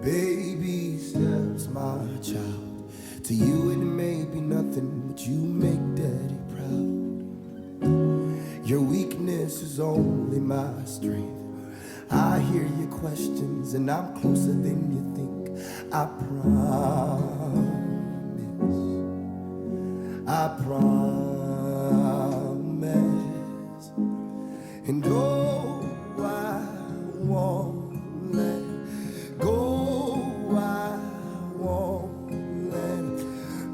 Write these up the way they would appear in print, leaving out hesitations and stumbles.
Baby steps, my child. To you it may be nothing, but you make daddy proud. Your weakness is only my strength. I hear your questions and I'm closer than you think. I promise. And oh, I won't let go. I won't let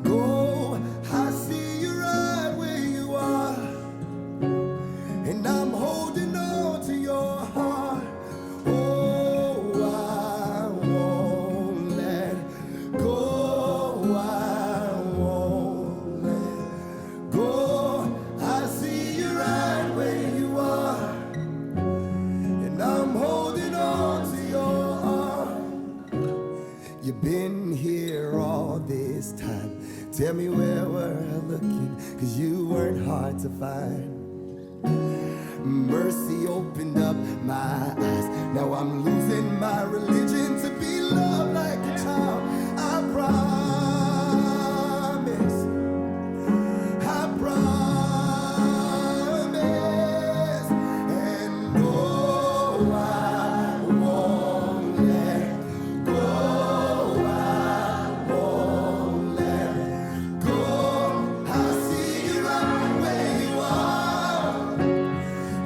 go. I see you right where you are, and I'm holding on to your heart. Oh, I won't let go. I won't let go. I see you right where you are, and I'm holding on to your arm. You've been here all this time. Tell me where we're looking, 'cause you weren't hard to find. Mercy opened up my eyes. Now I'm losing my religion to be loved like a child. I promise. I promise. And oh, I won't let go. I won't let go. I see you right where you are,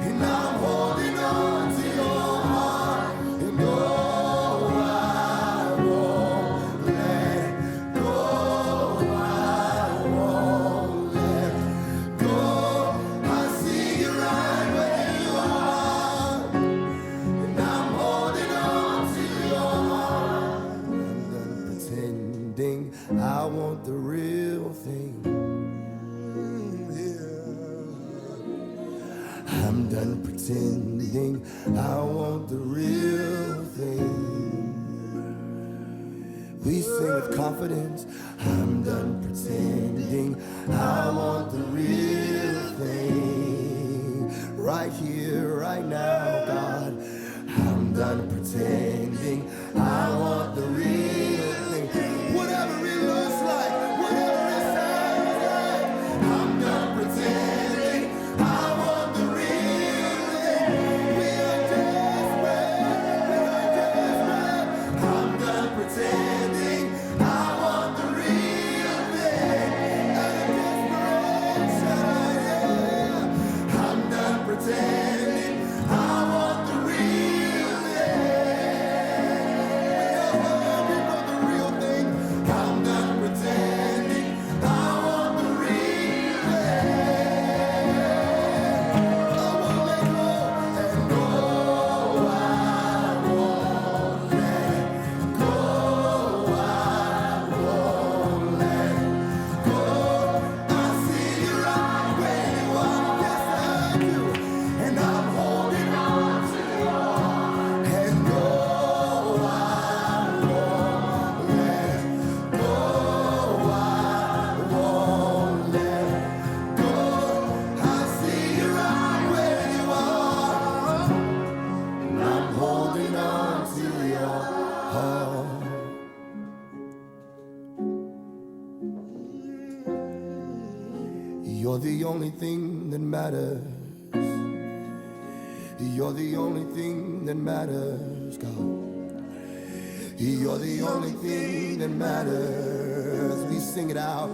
and I'm holding on to your heart. And oh, I won't let go. I won't let go. I see you right where you are, and I'm holding on to your heart. I'm done pretending. I want the real thing. I'm done pretending. I want the real thing. We sing with confidence. I'm done pretending. I want the real thing. Right here, right now, God. I'm done pretending. I want the real thing. Whatever it looks like, whatever it sounds like, I'm done pretending. I want the real thing. We are desperate. We are desperate. I'm done pretending. I want the real thing. Out of desperation, yeah. I'm done pretending. I want the real thing. We are hungry for the real thing. I'm done pretending. I want the real thing. I won't let go. And go. I won't let go. I won't let go. I see you right where you are. Yes, I do. And I'm holding on to your heart. And go. I won't let go. I won't let go. I see you right where you are, and I'm holding on to your heart. You're the only thing that matters. You're the only thing that matters, God. You're the only thing that matters. We sing it out.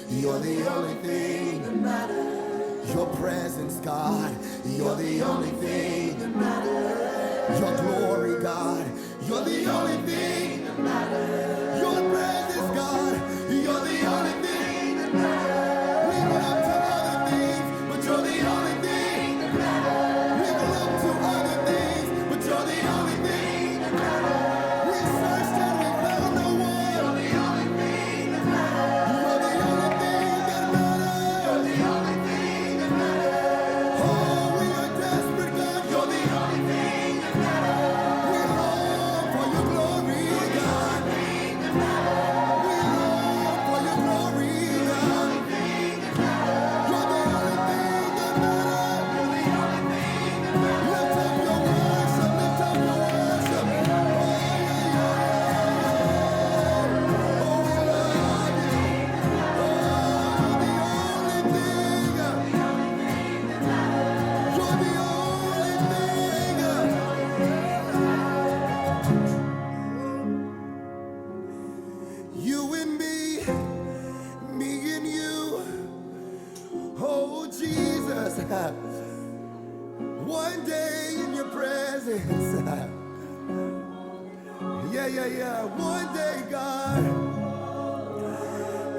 You're the only thing that matters. Your presence, God. You're the only thing that matters. Your glory, God. You're the only thing that matters. Your presence, God. You're the only thing that matters. We can look to other things, but you're the only thing that matters. We can look to other things, but you're the only thing that matters. We searched and we found no one. You're the only thing that matters. You're the only thing that matters. You're the only thing that matters. Oh, we are desperate, God. You're the only thing that matters. We long Jesus. One day in your presence. Yeah. One day, God,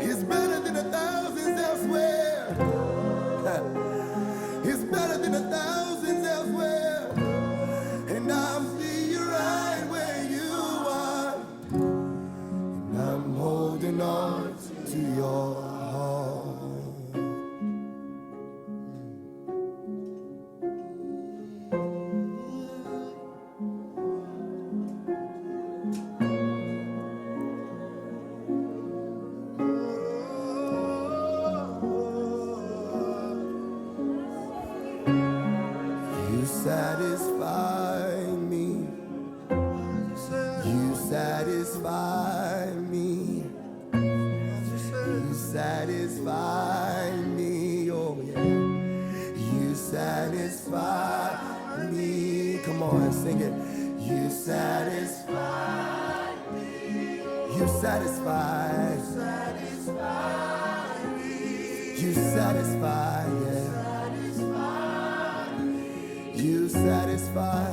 is better than 1,000 elsewhere. It's better than 1,000 elsewhere. And I'm see you right where you are. And I'm holding on to your heart. You satisfy me. You satisfy me. You satisfy me. Oh yeah. You satisfy me. Come on, sing it. You satisfy me. You satisfy. You satisfy, yeah. You satisfy.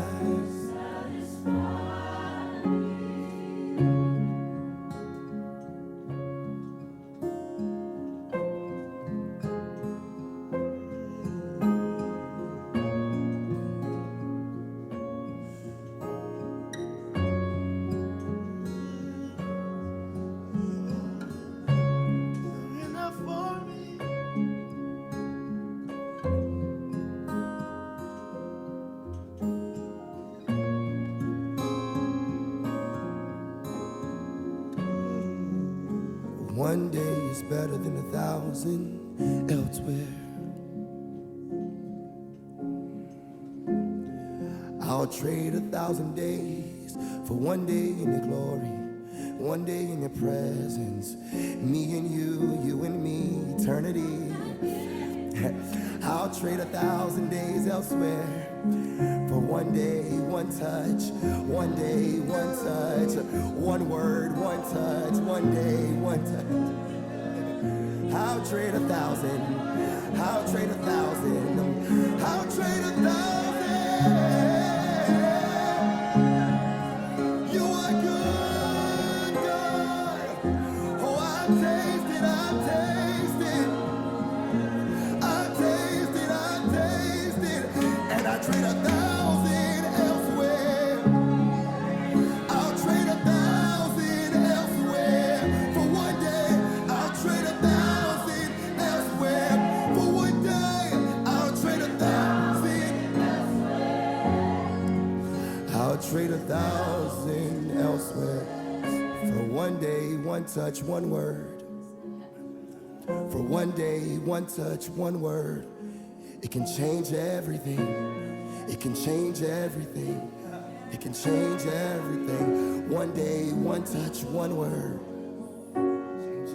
One day is better than 1,000 elsewhere. I'll trade 1,000 days for one day in your glory, one day in your presence. Me and you and me, eternity. I'll trade 1,000 days elsewhere for one day, one touch, one day, one touch, one word, one touch, one day, one touch. I'll trade 1,000. I'll trade 1,000. I'll trade 1,000. You are good, God. Oh, I've tasted, I've tasted. I've tasted, I've tasted. And I trade 1,000 elsewhere. I'll trade 1,000 elsewhere for one day. I'll trade 1,000 elsewhere for one day. I'll trade 1,000 elsewhere. I'll trade 1,000 elsewhere for one day, one touch, one word. For one day, one touch, one word. It can change everything. It can change everything. It can change everything. One day, one touch, one word. Change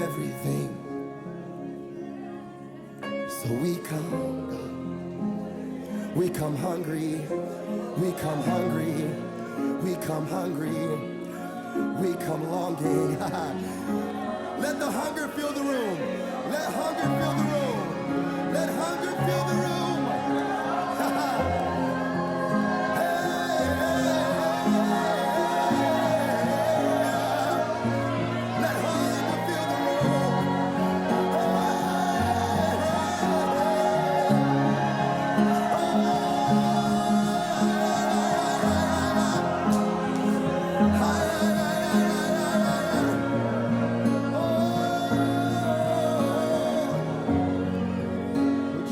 everything. So we come, God. We come hungry. We come hungry. We come hungry. We come longing. Let the hunger fill the room. Let hunger fill the room. Let hunger fill the room. Let hunger fill the room.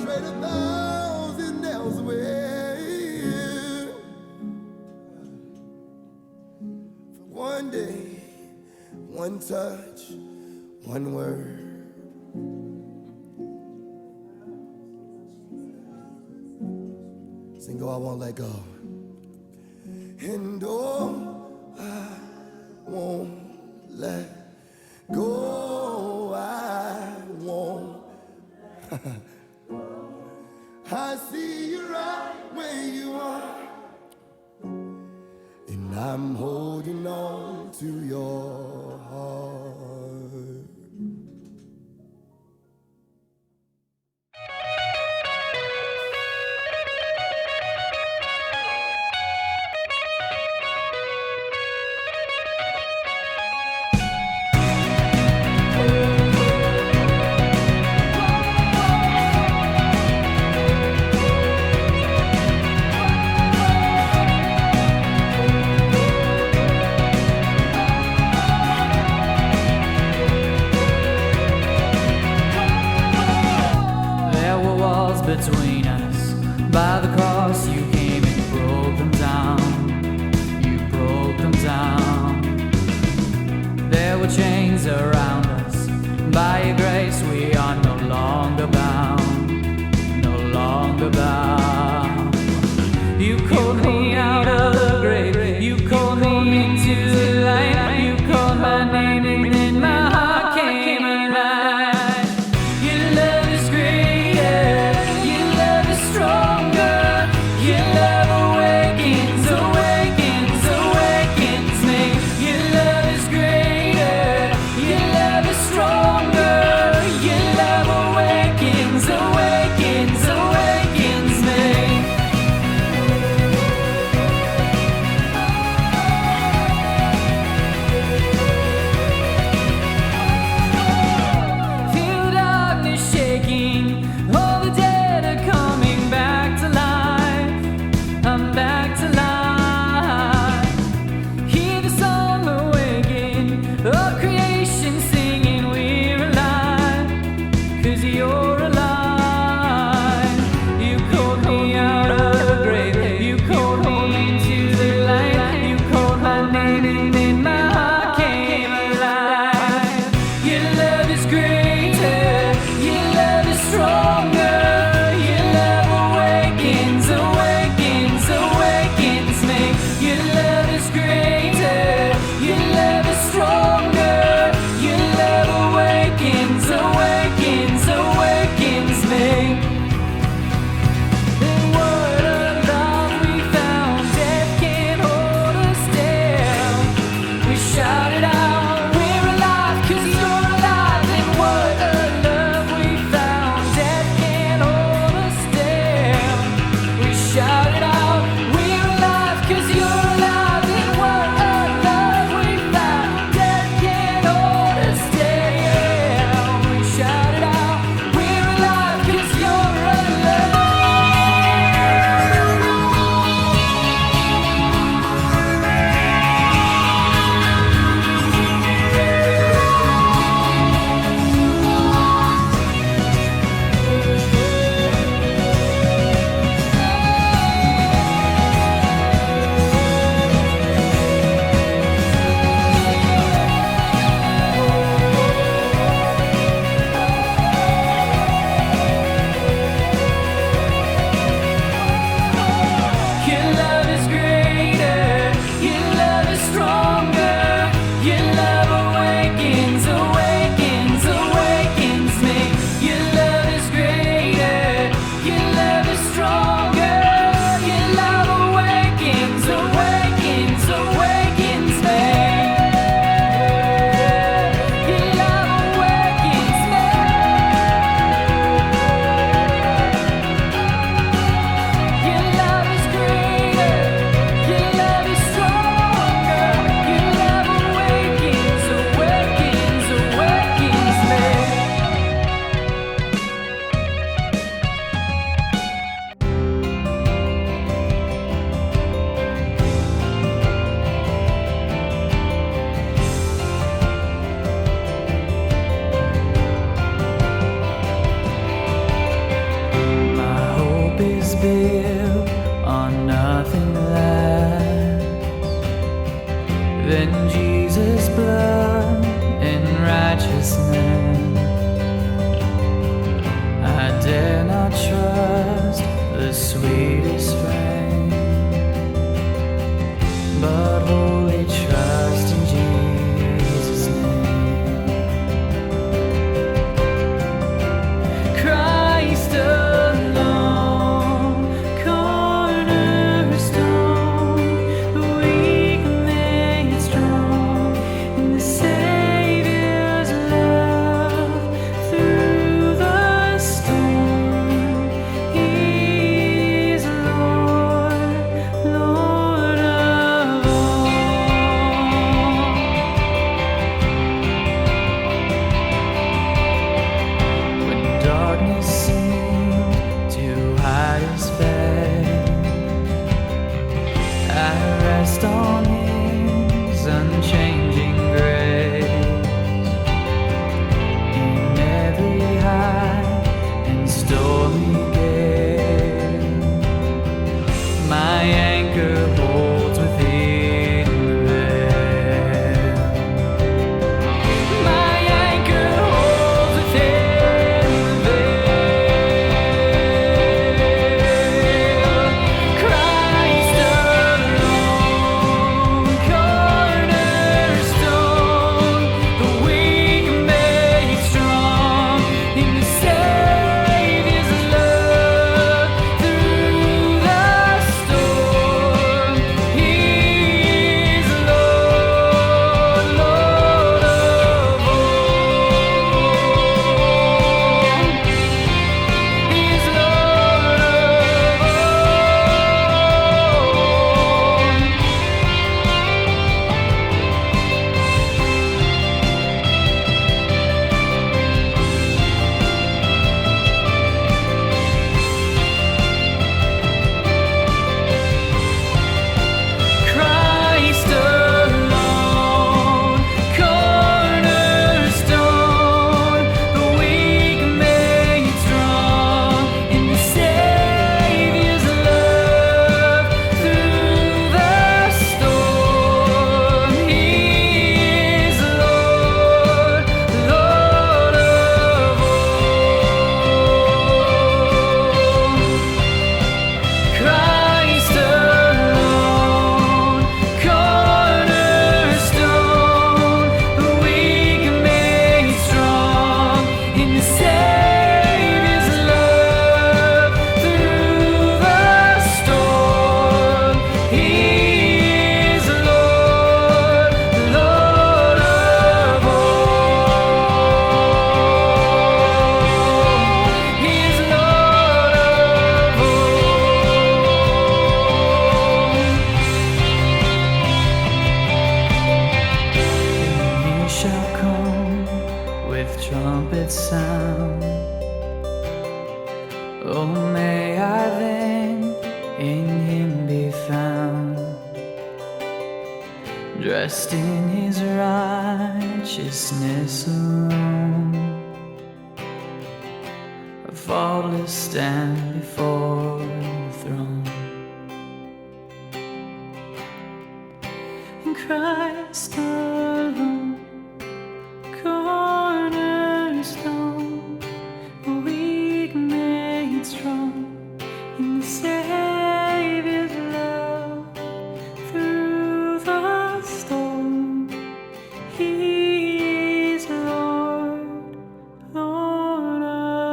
Trade 1,000 elsewhere for one day, one touch, one word. Sing, oh, I won't let go. And oh, I won't let go. I won't. I see you right where you are, and I'm holding on to your heart. walls between us. By the cross you came and broke them down. You broke them down. There were chains around us. By your grace we are no longer bound. No longer bound. You called me out of the grave. You called me into the light. You called my name and then my heart came alive. Your love is greater. Your love is stronger. Your love awakens, awakens, awakens me. Your love is greater. Your love is stronger. Your love awakens, awakens, awakens me. Feel darkness shaking. All the dead are coming back to life. I'm back to life. Hear the song awaken. All creation singing we're alive. 'Cause you're alive. You called me out of the grave. You called me into the light. You called my name and then my heart came alive. Your love is greater. Your love is stronger. Your love awakens, awakens, awakens me. Your love is greater. Your love is stronger. Your love awakens, awakens, awakens me. And what a love we found. Death can't hold us down. We shouted out, we're alive 'cause you're alive. And what a love we found. Death can't hold us down. We shouted out, we're alive 'cause you're alive. And what a love we found. Death can't hold us down. We shouted out, we're alive 'cause you're alive. Your love is greater. Your love is stronger. Your love awakens, awakens, awakens me. Your love is greater. Your love is stronger. Your love awakens, awakens, awakens me. Your love awakens me. Your love is greater. Your love is stronger. Your love awakens, awakens, awakens me. My hope is built on nothing less than Jesus' blood and righteousness. I dare not trust the sweetest frame, but wholly trust in Jesus' name. Christ alone, cornerstone, the weak made strong in the Savior's love through the storm. He is Lord, Lord of all. When darkness seemed to hide his face, I rest on his unchanging grace. In every high and stormy gale, may I then in him be found, dressed in his righteousness alone, faultless stand before the throne. In Christ alone, cornerstone, weak made strong in the Savior's love. Through the storm, He is Lord, Lord alone.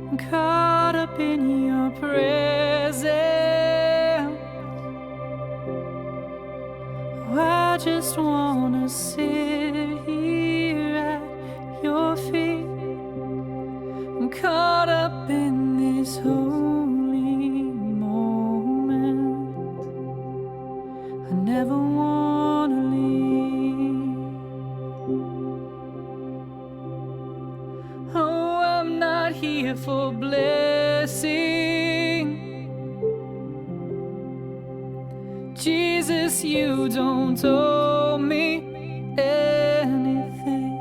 I'm caught up in your presence. Oh, I just wanna sit here at your feet. I'm caught up in this holy moment. I never wanna leave. Oh, I'm not here for blessing. Jesus, you don't owe me anything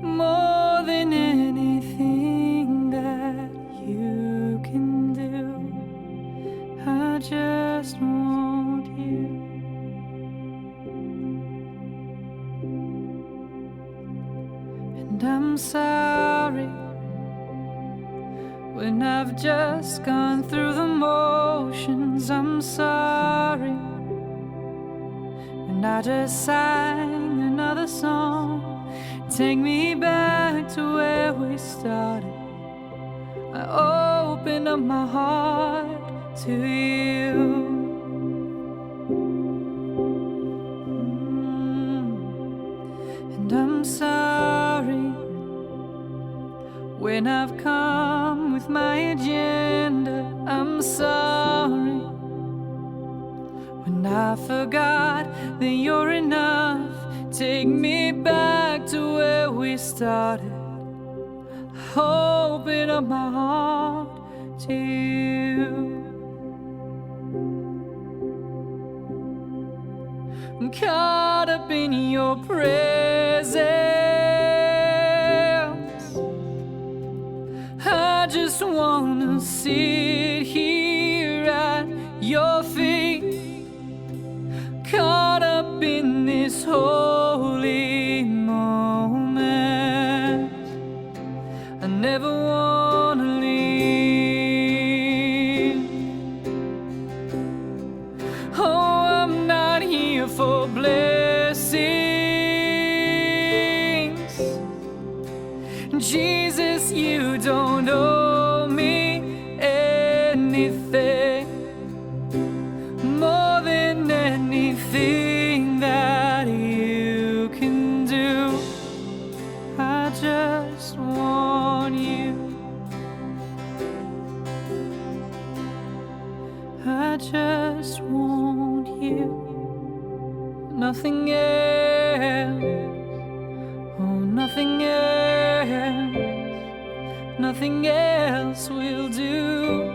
more than anything that you can do. I just want you. And I'm sorry when I've just gone through the motions. I'm sorry when I just sang another song. Take me back to where we started. I open up my heart to you. And I'm sorry when I've come with my agenda. I'm sorry when I forgot that you're enough. Take me back to where we started. Open up my heart to you. I'm caught up in your presence. I just wanna sit here at your feet. Caught up in this holy moment. I never wanna leave. Oh, I'm not here for blessings. Jesus, you don't owe me anything more than anything that you can do. I just want you. I just want you. Nothing else. Oh, nothing else. Nothing else will do.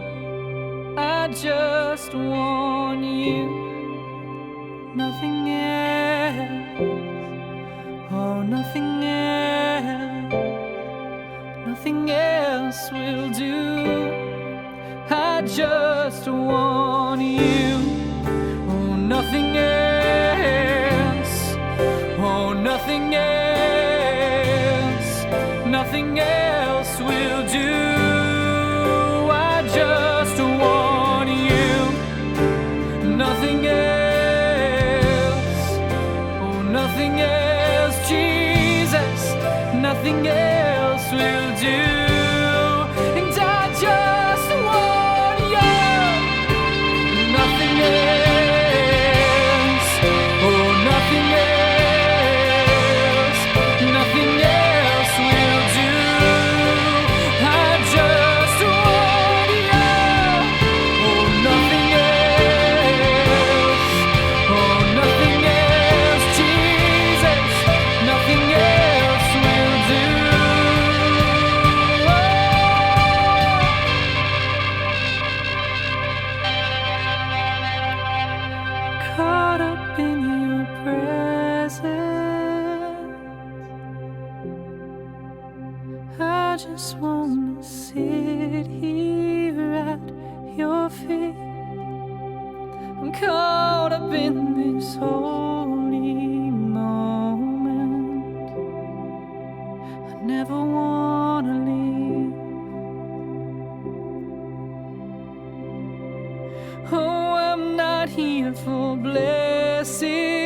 I just want you. Nothing else. Oh, nothing else. Nothing else will do. I just want you. Oh, nothing else. Oh, nothing else. Nothing else will do. I just want you. Nothing else. Oh, nothing else. Jesus, nothing nothing else will do. And I just want you, nothing else, oh nothing else, nothing else will do. I just want you, oh nothing else, oh nothing else, Jesus, nothing else will do. Caught up in your presence, I just wanna sit here at your feet. I'm caught up in this holy moment. I never wanna leave. Oh, I'm not here for blessings.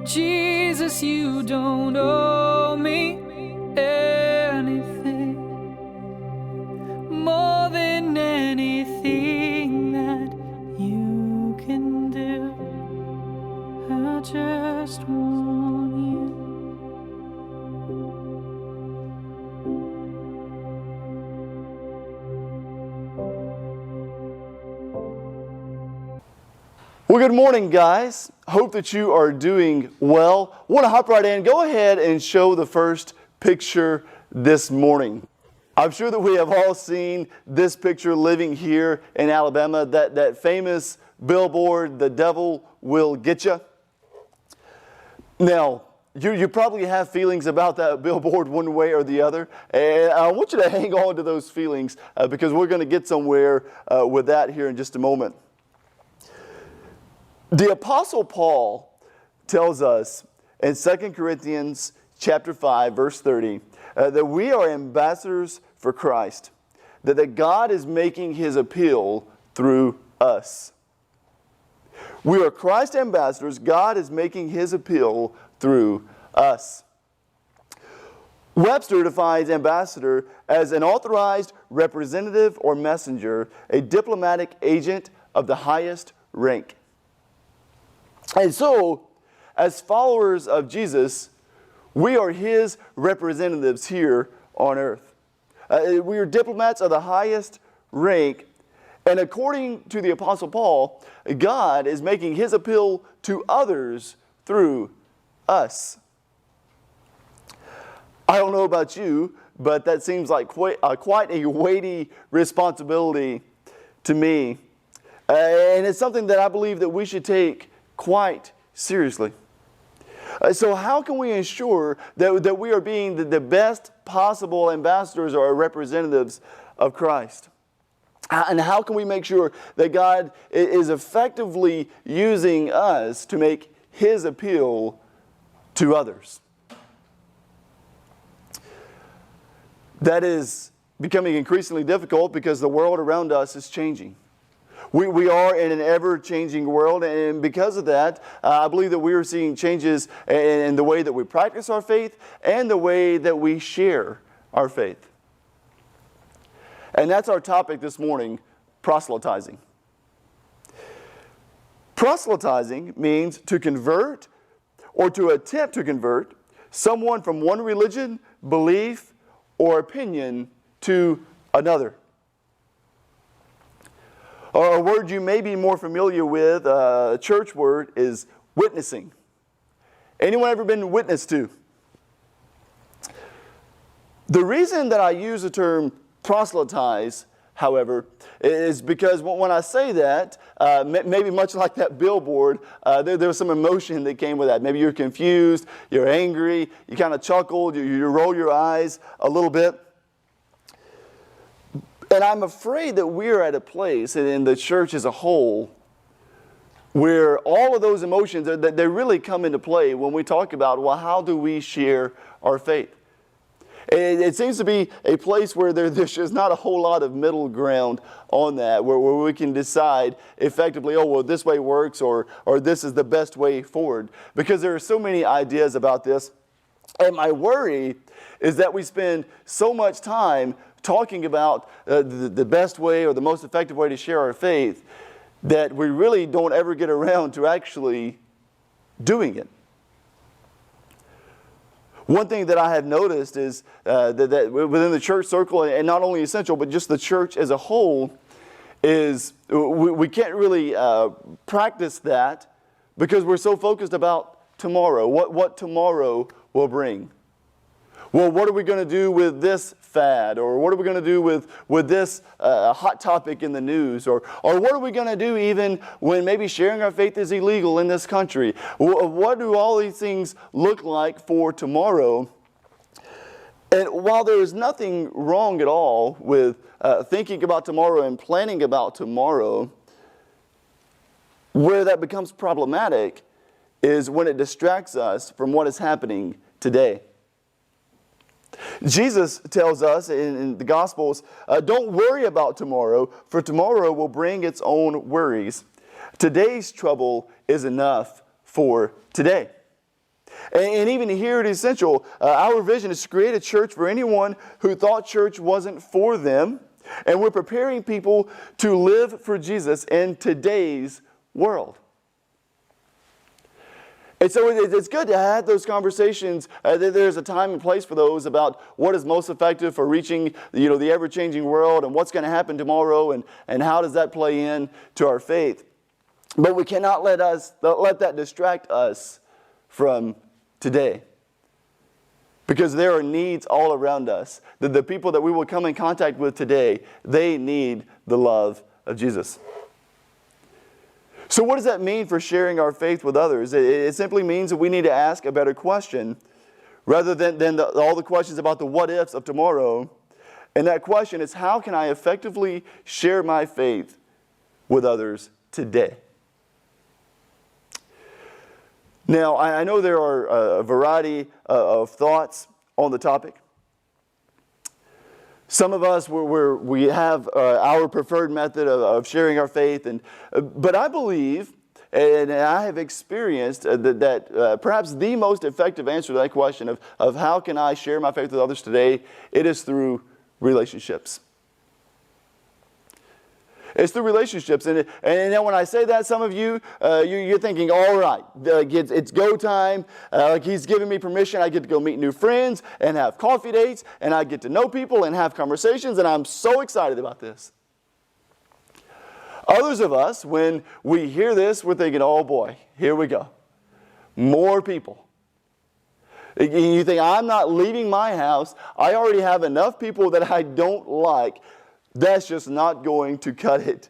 Jesus, you don't owe me anything more than anything that you can do. I just want you. Well, good morning, guys. Hope that you are doing well. Want to hop right in. Go ahead and show the first picture this morning. I'm sure that we have all seen this picture living here in Alabama, that famous billboard, "The devil will get you." Now, you probably have feelings about that billboard one way or the other, and I want you to hang on to those feelings because we're going to get somewhere with that here in just a moment. The Apostle Paul tells us in 2 Corinthians chapter 5, verse 30, that we are ambassadors for Christ, that God is making his appeal through us. We are Christ ambassadors. God is making his appeal through us. Webster defines ambassador as an authorized representative or messenger, a diplomatic agent of the highest rank. And so, as followers of Jesus, we are his representatives here on earth. We are diplomats of the highest rank, and according to the Apostle Paul, God is making his appeal to others through us. I don't know about you, but that seems like quite a weighty responsibility to me. And it's something that I believe that we should take quite seriously. So how can we ensure that we are being the best possible ambassadors or representatives of Christ? And how can we make sure that God is effectively using us to make his appeal to others? That is becoming increasingly difficult because the world around us is changing. We are in an ever-changing world, and because of that, I believe that we are seeing changes in the way that we practice our faith and the way that we share our faith. And that's our topic this morning, proselytizing. Proselytizing means to convert or to attempt to convert someone from one religion, belief, or opinion to another. A word you may be more familiar with, a church word, is witnessing. Anyone ever been witnessed to? The reason that I use the term proselytize, however, is because when I say that, maybe much like that billboard, there was some emotion that came with that. Maybe you're confused, you're angry, you kind of chuckled, you roll your eyes a little bit. And I'm afraid that we're at a place, and in the church as a whole, where all of those emotions, they really come into play when we talk about, well, how do we share our faith? It seems to be a place where there's just not a whole lot of middle ground on that, where we can decide effectively, oh, well, this way works, or this is the best way forward. Because there are so many ideas about this. And my worry is that we spend so much time talking about the best way or the most effective way to share our faith that we really don't ever get around to actually doing it. One thing that I have noticed is that within the church circle, and not only Essential, but just the church as a whole, is we can't really practice that because we're so focused about tomorrow, what tomorrow will bring. Well, what are we going to do with this fad? Or what are we going to do with this hot topic in the news? Or what are we going to do even when maybe sharing our faith is illegal in this country? What do all these things look like for tomorrow? And while there is nothing wrong at all with thinking about tomorrow and planning about tomorrow, where that becomes problematic is when it distracts us from what is happening today. Jesus tells us in the Gospels, don't worry about tomorrow, for tomorrow will bring its own worries. Today's trouble is enough for today. And even here at Essential, our vision is to create a church for anyone who thought church wasn't for them. And we're preparing people to live for Jesus in today's world. And so it's good to have those conversations. There's a time and place for those about what is most effective for reaching the ever-changing world and what's going to happen tomorrow and how does that play in to our faith. But we cannot let that distract us from today. Because there are needs all around us. The people that we will come in contact with today, they need the love of Jesus. So what does that mean for sharing our faith with others? It simply means that we need to ask a better question rather than all the questions about the what ifs of tomorrow. And that question is, how can I effectively share my faith with others today? Now, I know there are a variety of thoughts on the topic. Some of us, we have our preferred method of sharing our faith, but I believe, and I have experienced that perhaps the most effective answer to that question of how can I share my faith with others today, it is through relationships. It's through relationships. And then when I say that, some of you, you're thinking, all right, it's go time. He's giving me permission. I get to go meet new friends and have coffee dates. And I get to know people and have conversations. And I'm so excited about this. Others of us, when we hear this, we're thinking, oh boy, here we go. More people. You think, I'm not leaving my house. I already have enough people that I don't like. That's just not going to cut it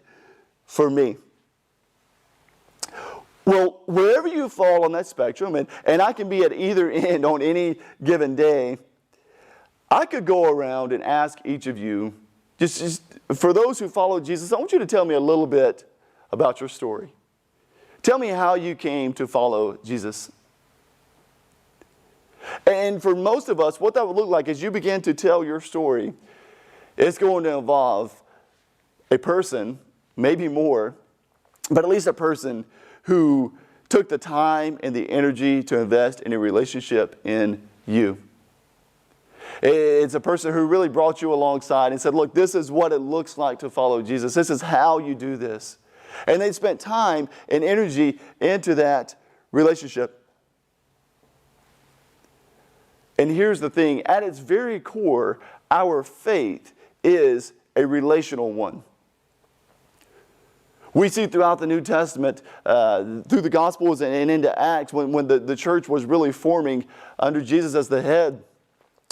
for me. Well, wherever you fall on that spectrum, and I can be at either end on any given day, I could go around and ask each of you, just for those who follow Jesus, I want you to tell me a little bit about your story. Tell me how you came to follow Jesus. And for most of us, what that would look like as you begin to tell your story, it's going to involve a person, maybe more, but at least a person who took the time and the energy to invest in a relationship in you. It's a person who really brought you alongside and said, look, this is what it looks like to follow Jesus. This is how you do this. And they spent time and energy into that relationship. And here's the thing, at its very core, our faith is a relational one. We see throughout the New Testament, through the Gospels and into Acts, when the church was really forming under Jesus as the head,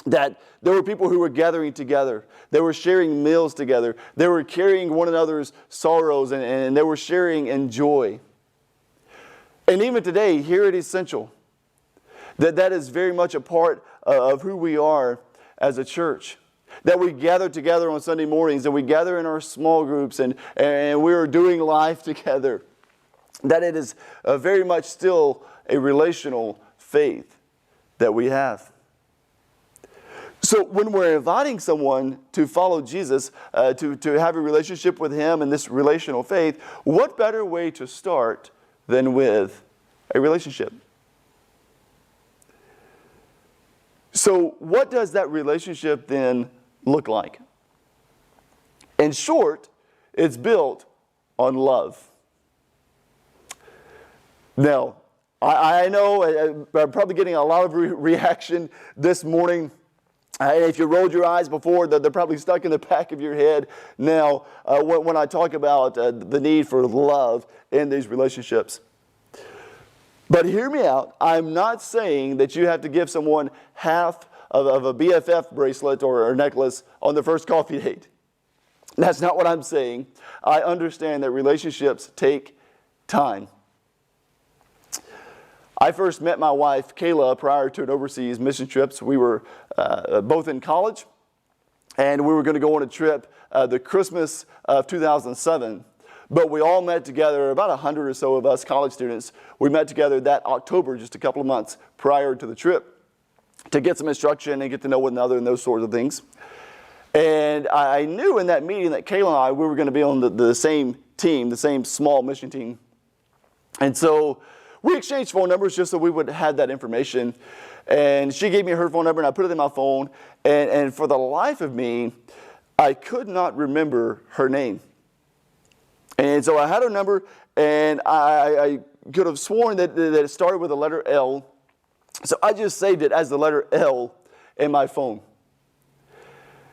that there were people who were gathering together. They were sharing meals together. They were carrying one another's sorrows, and they were sharing in joy. And even today, here at Essential, that is very much a part of who we are as a church. That we gather together on Sunday mornings, and we gather in our small groups, and we are doing life together. That it is very much still a relational faith that we have. So when we're inviting someone to follow Jesus, to have a relationship with him in this relational faith, what better way to start than with a relationship? So what does that relationship then look like? In short, it's built on love. Now, I know I'm probably getting a lot of reaction this morning. If you rolled your eyes before, they're probably stuck in the back of your head now when I talk about the need for love in these relationships. But hear me out. I'm not saying that you have to give someone half of a BFF bracelet or necklace on the first coffee date. That's not what I'm saying. I understand that relationships take time. I first met my wife, Kayla, prior to an overseas mission trip. So we were both in college, and we were going to go on a trip the Christmas of 2007. But we all met together, about 100 or so of us college students. We met together that October, just a couple of months prior to the trip, to get some instruction and get to know one another and those sorts of things. And I knew in that meeting that Kayla and I, we were going to be on the same team, the same small mission team. And so we exchanged phone numbers just so we would have that information. And she gave me her phone number, and I put it in my phone. And for the life of me, I could not remember her name. And so I had her number, and I could have sworn that it started with the letter L. So I just saved it as the letter L in my phone.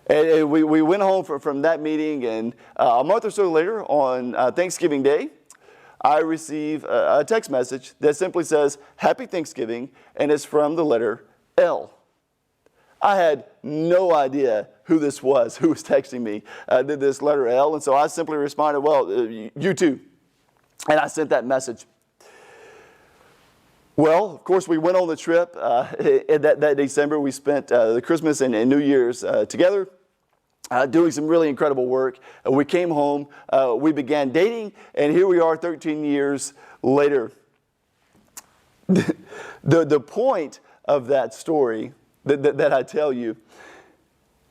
And we went home from that meeting, and a month or so later, on Thanksgiving Day, I receive a text message that simply says, "Happy Thanksgiving," and it's from the letter L. I had no idea who this was, who was texting me this letter L, and so I simply responded, "Well, you too," and I sent that message. Well, of course, we went on the trip. That December, we spent the Christmas and New Year's together, doing some really incredible work. We came home, we began dating, and here we are 13 years later. The point of that story that I tell you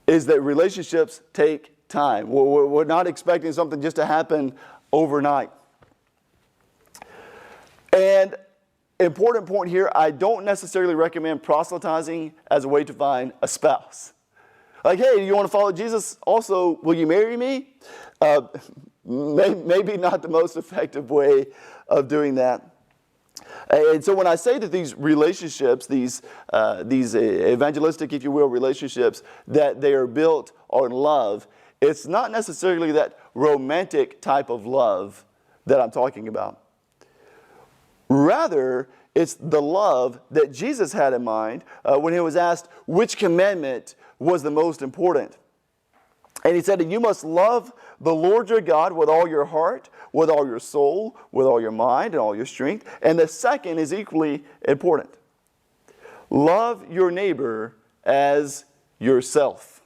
is that relationships take time. We're not expecting something just to happen overnight. And important point here, I don't necessarily recommend proselytizing as a way to find a spouse. Like, hey, you want to follow Jesus? Also, will you marry me? Maybe not the most effective way of doing that. And so when I say that these relationships, these evangelistic, if you will, relationships, that they are built on love, it's not necessarily that romantic type of love that I'm talking about. Rather, it's the love that Jesus had in mind when he was asked which commandment was the most important. And he said that you must love the Lord your God with all your heart, with all your soul, with all your mind, and all your strength. And the second is equally important. Love your neighbor as yourself.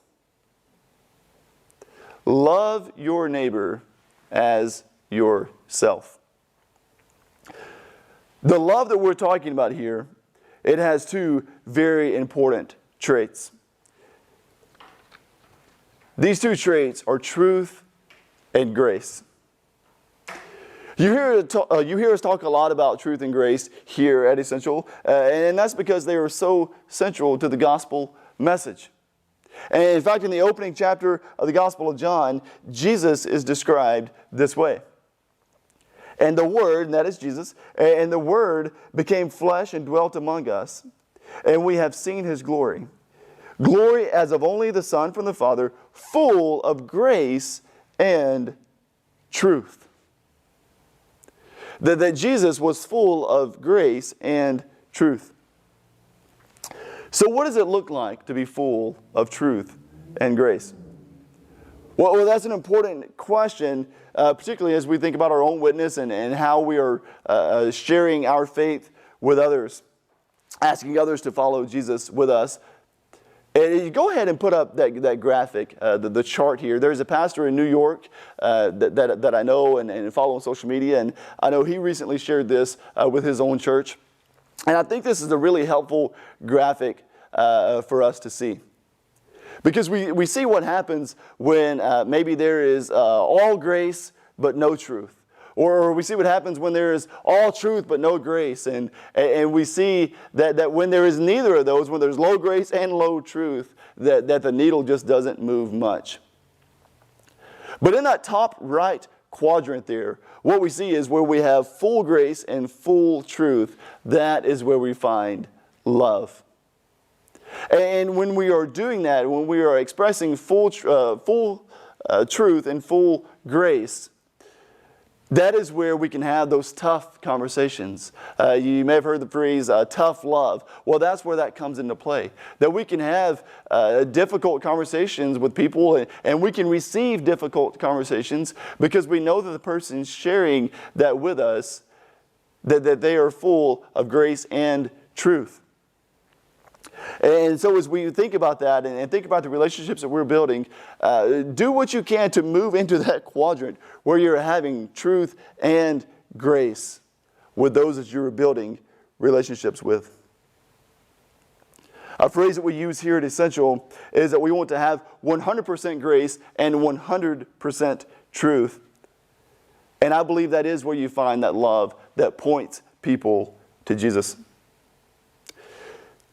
Love your neighbor as yourself. The love that we're talking about here, it has two very important traits. These two traits are truth and grace. You hear us talk a lot about truth and grace here at Essential, and that's because they are so central to the gospel message. And in fact, in the opening chapter of the Gospel of John, Jesus is described this way. And the Word, and that is Jesus, and the Word became flesh and dwelt among us, and we have seen His glory. Glory as of only the Son from the Father, full of grace and truth. That Jesus was full of grace and truth. So what does it look like to be full of truth and grace? Well, that's an important question, particularly as we think about our own witness and how we are sharing our faith with others, asking others to follow Jesus with us. And you go ahead and put up that graphic, the chart here. There's a pastor in New York that I know and follow on social media, and I know he recently shared this with his own church. And I think this is a really helpful graphic for us to see. Because we see what happens when maybe there is all grace but no truth. Or we see what happens when there is all truth but no grace. And we see that when there is neither of those, when there's low grace and low truth, that the needle just doesn't move much. But in that top right quadrant there, what we see is where we have full grace and full truth. That is where we find love. And when we are doing that, when we are expressing full truth and full grace, that is where we can have those tough conversations. You may have heard the phrase, tough love. Well, that's where that comes into play. That we can have difficult conversations with people, and we can receive difficult conversations because we know that the person sharing that with us, that they are full of grace and truth. And so as we think about that and think about the relationships that we're building, do what you can to move into that quadrant where you're having truth and grace with those that you're building relationships with. A phrase that we use here at Essential is that we want to have 100% grace and 100% truth. And I believe that is where you find that love that points people to Jesus.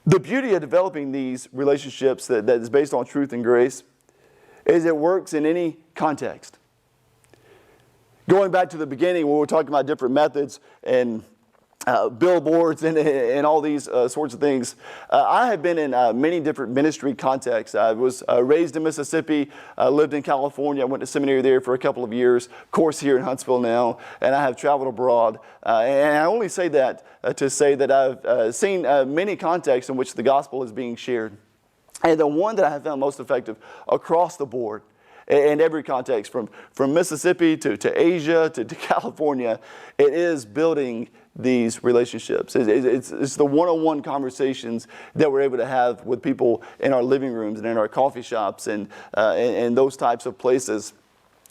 The beauty of developing these relationships that is based on truth and grace is it works in any context. Going back to the beginning when we were talking about different methods and billboards and all these sorts of things, I have been in many different ministry contexts. I was raised in Mississippi, lived in California. I went to seminary there for a couple of years, course here in Huntsville now, and I have traveled abroad. And I only say that to say that I've seen many contexts in which the gospel is being shared. And the one that I have found most effective across the board in every context, from Mississippi to Asia to California, it is building these relationships. It's the one-on-one conversations that we're able to have with people in our living rooms and in our coffee shops and those types of places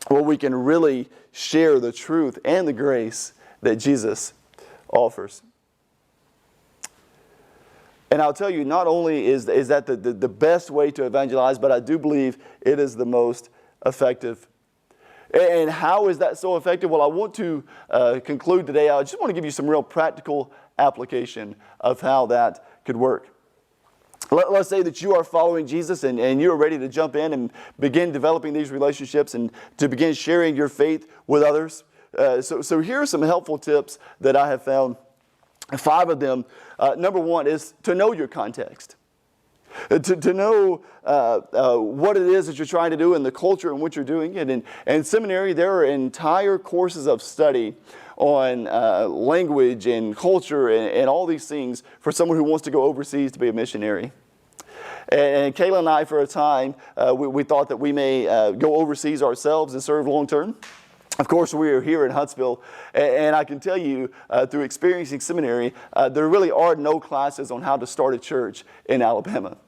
where we can really share the truth and the grace that Jesus offers. And I'll tell you, not only is that the best way to evangelize, but I do believe it is the most effective. And how is that so effective? Well, I want to conclude today. I just want to give you some real practical application of how that could work. Let's say that you are following Jesus and you're ready to jump in and begin developing these relationships and to begin sharing your faith with others. So here are some helpful tips that I have found. 5 of them. Number 1 is to know your context. To know what it is that you're trying to do and the culture in which you're doing it. In seminary, there are entire courses of study on language and culture and all these things for someone who wants to go overseas to be a missionary. And Kayla and I, for a time, we thought that we may go overseas ourselves and serve long term. Of course, we are here in Huntsville, and I can tell you through experiencing seminary, there really are no classes on how to start a church in Alabama.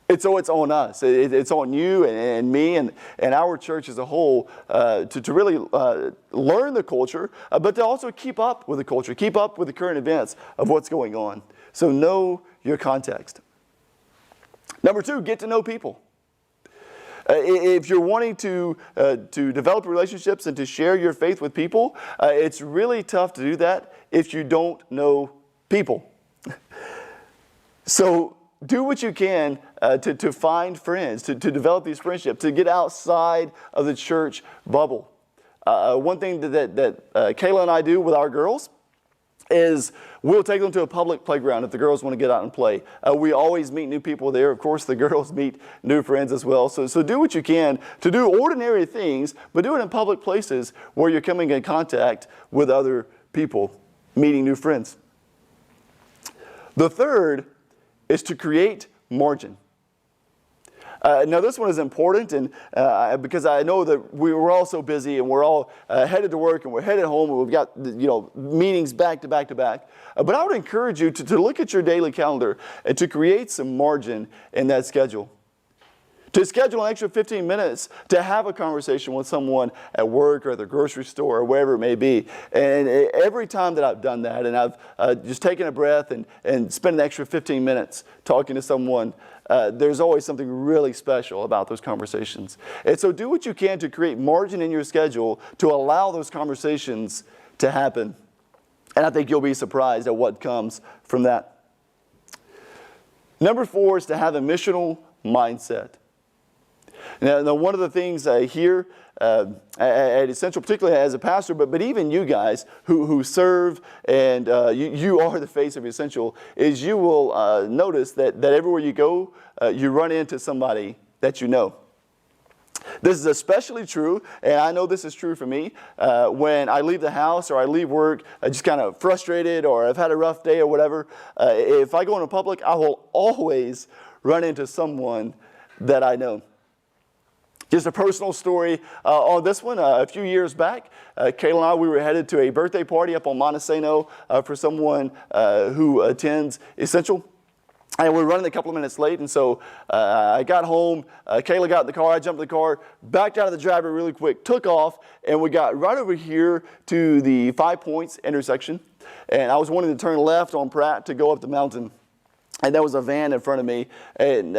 It's on us. It's on you and me and our church as a whole to really learn the culture, but to also keep up with the culture, keep up with the current events of what's going on. So know your context. Number 2, get to know people. If you're wanting to develop relationships and to share your faith with people, it's really tough to do that if you don't know people. So do what you can to find friends, to develop these friendships, to get outside of the church bubble. One thing that Kayla and I do with our girls is we'll take them to a public playground if the girls want to get out and play. We always meet new people there. Of course, the girls meet new friends as well. So do what you can to do ordinary things, but do it in public places where you're coming in contact with other people, meeting new friends. The third is to create margin. Now this one is important, and because I know that we're all so busy and we're all headed to work and we're headed home and we've got meetings back to back to back. But I would encourage you to look at your daily calendar and to create some margin in that schedule. To schedule an extra 15 minutes to have a conversation with someone at work or at the grocery store or wherever it may be. And every time that I've done that and I've just taken a breath and spent an extra 15 minutes talking to someone, there's always something really special about those conversations. And so do what you can to create margin in your schedule to allow those conversations to happen. And I think you'll be surprised at what comes from that. Number 4 is to have a missional mindset. Now, one of the things here at Essential, particularly as a pastor, but even you guys who serve and you are the face of Essential, is you will notice that everywhere you go, you run into somebody that you know. This is especially true, and I know this is true for me, when I leave the house or I leave work just kind of frustrated or I've had a rough day or whatever. If I go into public, I will always run into someone that I know. Just a personal story on this one. A few years back, Kayla and I, we were headed to a birthday party up on Montesano for someone who attends Essential. And we were running a couple of minutes late, and so I got home, Kayla got in the car, I jumped in the car, backed out of the driveway really quick, took off, and we got right over here to the 5 Points intersection. And I was wanting to turn left on Pratt to go up the mountain. And there was a van in front of me, and,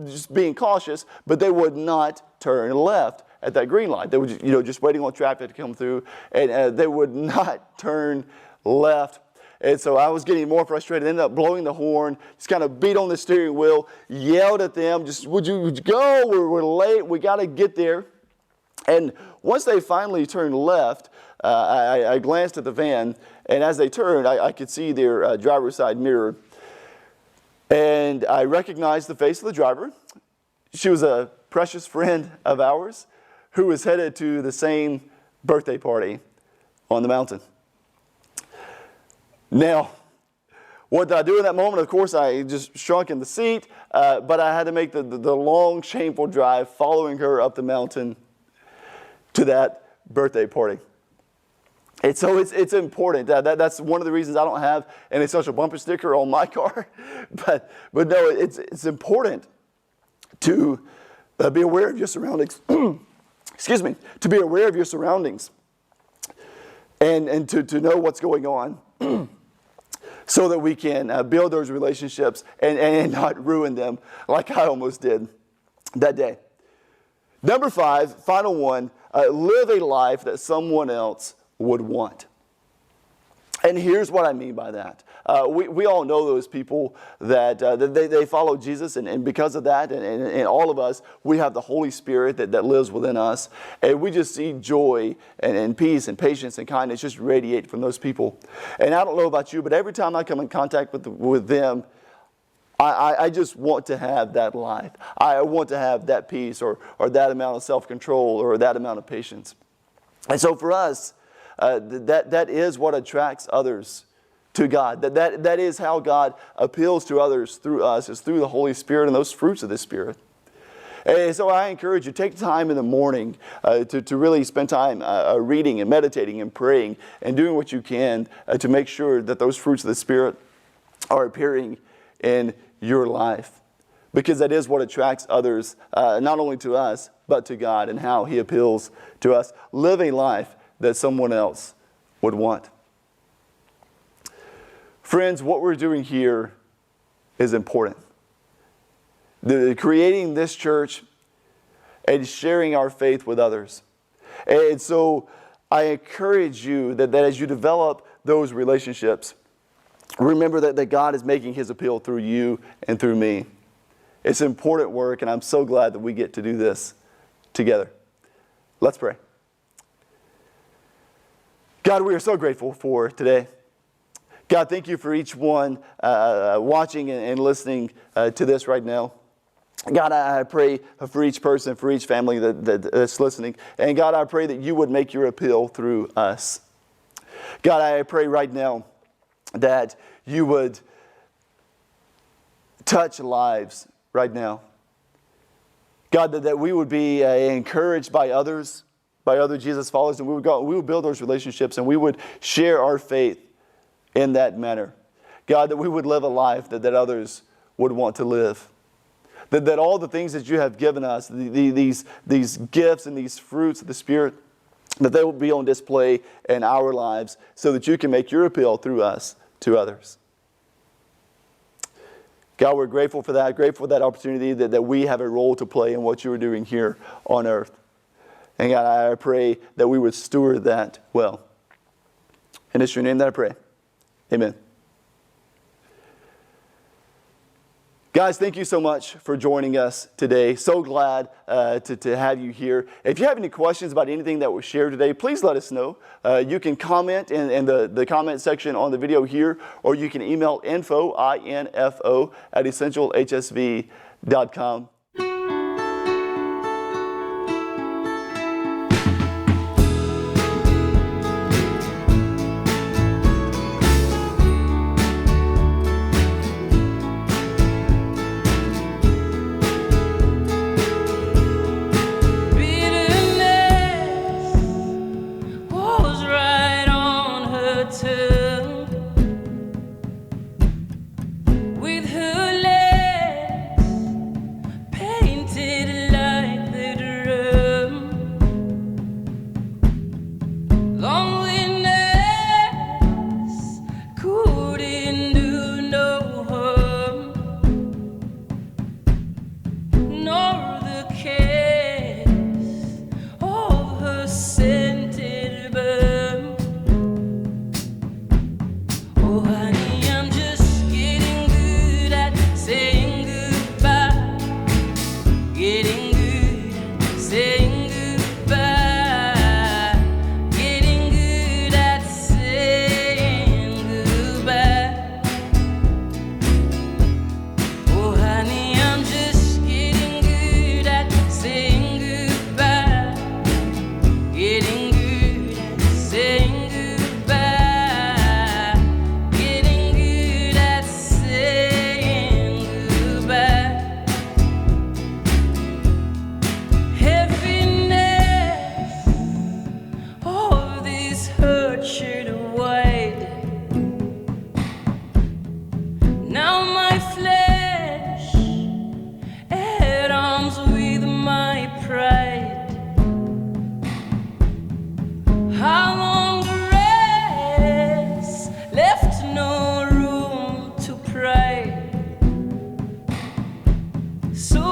just being cautious, but they would not turn left at that green light. They were just waiting on traffic to come through, and they would not turn left. And so I was getting more frustrated, ended up blowing the horn, just kind of beat on the steering wheel, yelled at them, just, would you go? We're late, we got to get there. And once they finally turned left, I glanced at the van, and as they turned, I could see their driver's side mirror. And I recognized the face of the driver. She was a precious friend of ours who was headed to the same birthday party on the mountain. Now, what did I do in that moment? Of course, I just shrunk in the seat, but I had to make the long, shameful drive following her up the mountain to that birthday party. And so it's important. That's one of the reasons I don't have an Essential bumper sticker on my car. But no, it's important to be aware of your surroundings. Excuse me. To be aware of your surroundings and to know what's going on so that we can build those relationships and not ruin them like I almost did that day. Number 5, final one, live a life that someone else would want. And here's what I mean by that. We all know those people that they follow Jesus, and because of that, and all of us, we have the Holy Spirit that lives within us, and we just see joy and peace and patience and kindness just radiate from those people. And I don't know about you, but every time I come in contact with them, I just want to have that life. I want to have that peace or that amount of self-control or that amount of patience. And so for us, that is what attracts others to God. That is how God appeals to others through us, is through the Holy Spirit and those fruits of the Spirit. And so I encourage you, take time in the morning to really spend time reading and meditating and praying and doing what you can to make sure that those fruits of the Spirit are appearing in your life. Because that is what attracts others, not only to us, but to God and how He appeals to us. Live a life that someone else would want. Friends, what we're doing here is important. Creating this church and sharing our faith with others. And so I encourage you that as you develop those relationships, remember that God is making His appeal through you and through me. It's important work, and I'm so glad that we get to do this together. Let's pray. God, we are so grateful for today. God, thank you for each one watching and listening to this right now. God, I pray for each person, for each family that's listening. And God, I pray that you would make your appeal through us. God, I pray right now that you would touch lives right now. God, that we would be encouraged by others, by other Jesus followers, and we would build those relationships, and we would share our faith in that manner. God, that we would live a life that others would want to live. That all the things that you have given us, these gifts and these fruits of the Spirit, that they will be on display in our lives so that you can make your appeal through us to others. God, we're grateful for that opportunity that we have a role to play in what you are doing here on earth. And God, I pray that we would steward that well. And it's your name that I pray. Amen. Guys, thank you so much for joining us today. So glad to have you here. If you have any questions about anything that was shared today, please let us know. You can comment in the comment section on the video here, or you can email info at essentialhsv.com. So